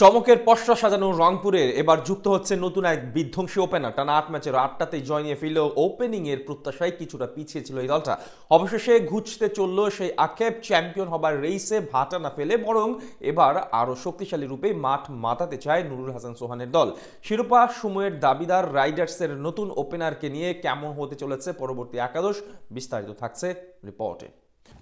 চমকের পসরা সাজানো রংপুরের এবার যুক্ত হচ্ছে নতুন এক বিধ্বংসী ওপেনার। টানা ৮ ম্যাচের ৮টাতেই জয় নিয়ে ফিরলেও ওপেনিং এর প্রত্যাশায় কিছুটা পিছিয়ে ছিল এই দলটা। অবশেষে ঘুচতে চলল সেই আক্ষেপ, চ্যাম্পিয়ন হবার রেইসে ভাটা না ফেলে বরং এবার আরও শক্তিশালী রূপে মাঠ মাতাতে চায় নুরুল হাসান সোহানের দল। শিরোপা সময়ের দাবিদার রাইডার্সের নতুন ওপেনারকে নিয়ে কেমন হতে চলেছে পরবর্তী একাদশ, বিস্তারিত থাকছে রিপোর্টে।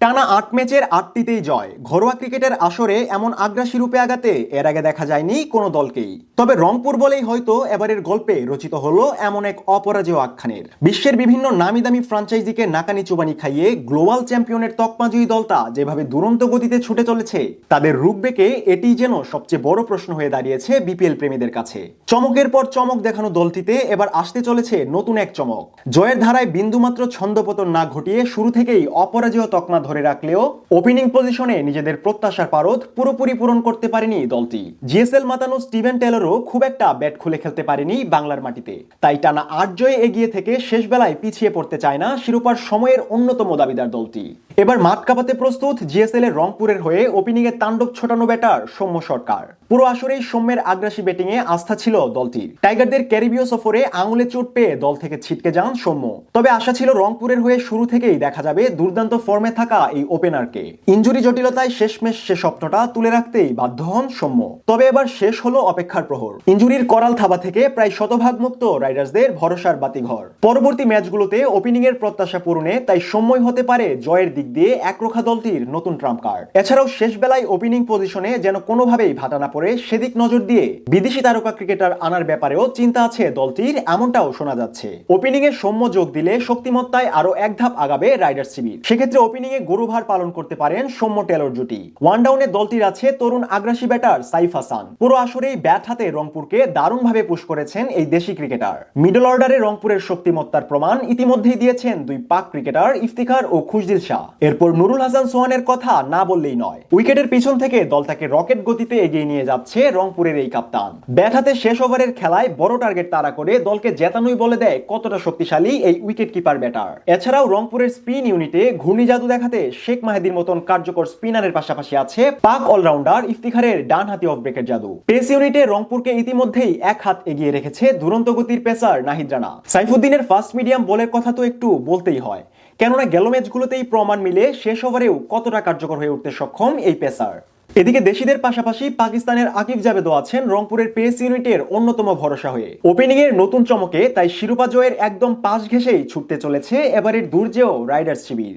টানা ৮ ম্যাচের ৮টিতেই জয়। ঘরোয়া ক্রিকেটের আসরে এমন আগ্রাসী রূপে আগাতে এর আগে দেখা যায়নি কোনো দলকেই। তবে রংপুর বলেই হয়তো এবারের গল্পে রচিত হলো এমন এক অপরাজেয় আখ্যানের। বিশ্বের বিভিন্ন নামি দামি ফ্রাঞ্চাইজিকে নাকানি চুবানি খাইয়ে গ্লোবাল চ্যাম্পিয়নের তকমাজয়ী দলটা যেভাবে দুরন্ত গতিতে ছুটে চলেছে, তাদের রূপবেকে এটি যেন সবচেয়ে বড় প্রশ্ন হয়ে দাঁড়িয়েছে বিপিএল প্রেমীদের কাছে। চমকের পর চমক দেখানো দলটিতে এবার আসতে চলেছে নতুন এক চমক। জয়ের ধারায় বিন্দুমাত্র ছন্দপতন না ঘটিয়ে শুরু থেকেই অপরাজেয় তকমা ধরে রাখলেও ওপেনিং পজিশনে নিজেদের প্রত্যাশার পারদ পুরোপুরি পূরণ করতে পারেনি দলটি। জিএসএল মাতানো স্টিভেন টেলরও খুব একটা ব্যাট খুলে খেলতে পারেনি বাংলার মাটিতে। তাই টানা ৮ জয়ে এগিয়ে থেকে শেষ বেলায় পিছিয়ে পড়তে চায় না শিরোপার সময়ের অন্যতম দাবিদার দলটি। এবার মাঠ কাঁপাতে প্রস্তুত জিএসএল এর রংপুরের হয়ে ওপেনিং এ তাণ্ডব ছোটানো ব্যাটার সৌম্য সরকার। পুরো আসরেই সৌম্যের আগ্রাসী ব্যাটিং এ আস্থা ছিল দলটির। টাইগারদের ক্যারিবীয় সফরে আঙুলে চোট পেয়ে দল থেকে ছিটকে যান সৌম্য। তবে আশা ছিল রংপুরের হয়ে শুরু থেকেই দেখা যাবে দুর্দান্ত ফর্মে থাকা এই ওপেনারকে। ইনজুরি জটিলতায় শেষমেশ সে স্বপ্নটা তুলে রাখতেই বাধ্য হন সৌম্য। তবে এবার শেষ হলো অপেক্ষার প্রহর। ইনজুরির করাল থাবা থেকে প্রায় শতভাগ মুক্ত রাইডার্সদের ভরসার বাতিঘর। পরবর্তী ম্যাচগুলোতে ওপেনিং এর প্রত্যাশা পূরণে তাই সৌম্যই হতে পারে জয়ের দিক দিয়ে একরোখা দলটির নতুন ট্রাম্প কার্ড। এছাড়াও শেষ বেলায় ওপেনিং পজিশনে যেন কোনোভাবেই ভাটা না পড়ে সেদিক নজর দিয়ে বিদেশি তারকা ক্রিকেটার আনার ব্যাপারেও চিন্তা আছে দলটির, এমনটাও শোনা যাচ্ছে। ওপেনিং এ সৌম্য যোগ দিলে শক্তিমত্তায় আরো এক ধাপ আগাবে রাইডার্স শিবির। সেক্ষেত্রে ওপেনিং এ গুরুভার পালন করতে পারেন সৌম্য টেলর জুটি। ওয়ান ডাউনে দলটির আছে তরুণ আগ্রাসী ব্যাটার সাইফ হাসান। পুরো আসরেই ব্যাট হাতে রংপুরকে দারুণভাবে পুশ করেছেন এই দেশি ক্রিকেটার। মিডল অর্ডারে রংপুরের শক্তিমত্তার প্রমাণ ইতিমধ্যেই দিয়েছেন দুই পাক ক্রিকেটার ইফতিখার ও খুশদিল শাহ। এরপর নুরুল হাসান সোহানের কথা না বললেই নয়। উইকেটের পিছন থেকে দলটাকে রকেট গতিতে এগিয়ে নিয়ে যাচ্ছে রংপুরের এই কাপ্তান। ব্যাট হাতে শেষ ওভারের খেলায় বড় টার্গেট তাড়া করে দলকে জেতানোই বলে দেয় কতটা শক্তিশালী এই উইকেট কিপার ব্যাটার। এছাড়াও রংপুরের স্পিন ইউনিটে ঘূর্ণি জাদু দেখাতে শেখ মাহেদির মতন কার্যকর স্পিনারের পাশাপাশি আছে পাক অলরাউন্ডার ইফতিখারের ডানহাতি অফ ব্রেকের জাদু। পেস ইউনিটে রংপুরকে ইতিমধ্যেই এক হাত এগিয়ে রেখেছে দুরন্ত গতির পেসার নাহিদ রানা। সাইফুদ্দিনের ফাস্ট মিডিয়াম বলের কথা তো একটু বলতেই হয়, কেননা গেল ম্যাচগুলোতেই প্রমাণ মিলে শেষ ওভারেও কতটা কার্যকর হয়ে উঠতে সক্ষম এই পেসার। এদিকে দেশিদের পাশাপাশি পাকিস্তানের আকিব জাভেদও আছেন রংপুরের পেস ইউনিটের অন্যতম ভরসা হয়ে। ওপেনিং এর নতুন চমকে তাই শিরোপা জয়ের একদম পাশ ঘেঁষেই ছুটতে চলেছে এবারের দুর্জেয় রাইডার্স শিবির।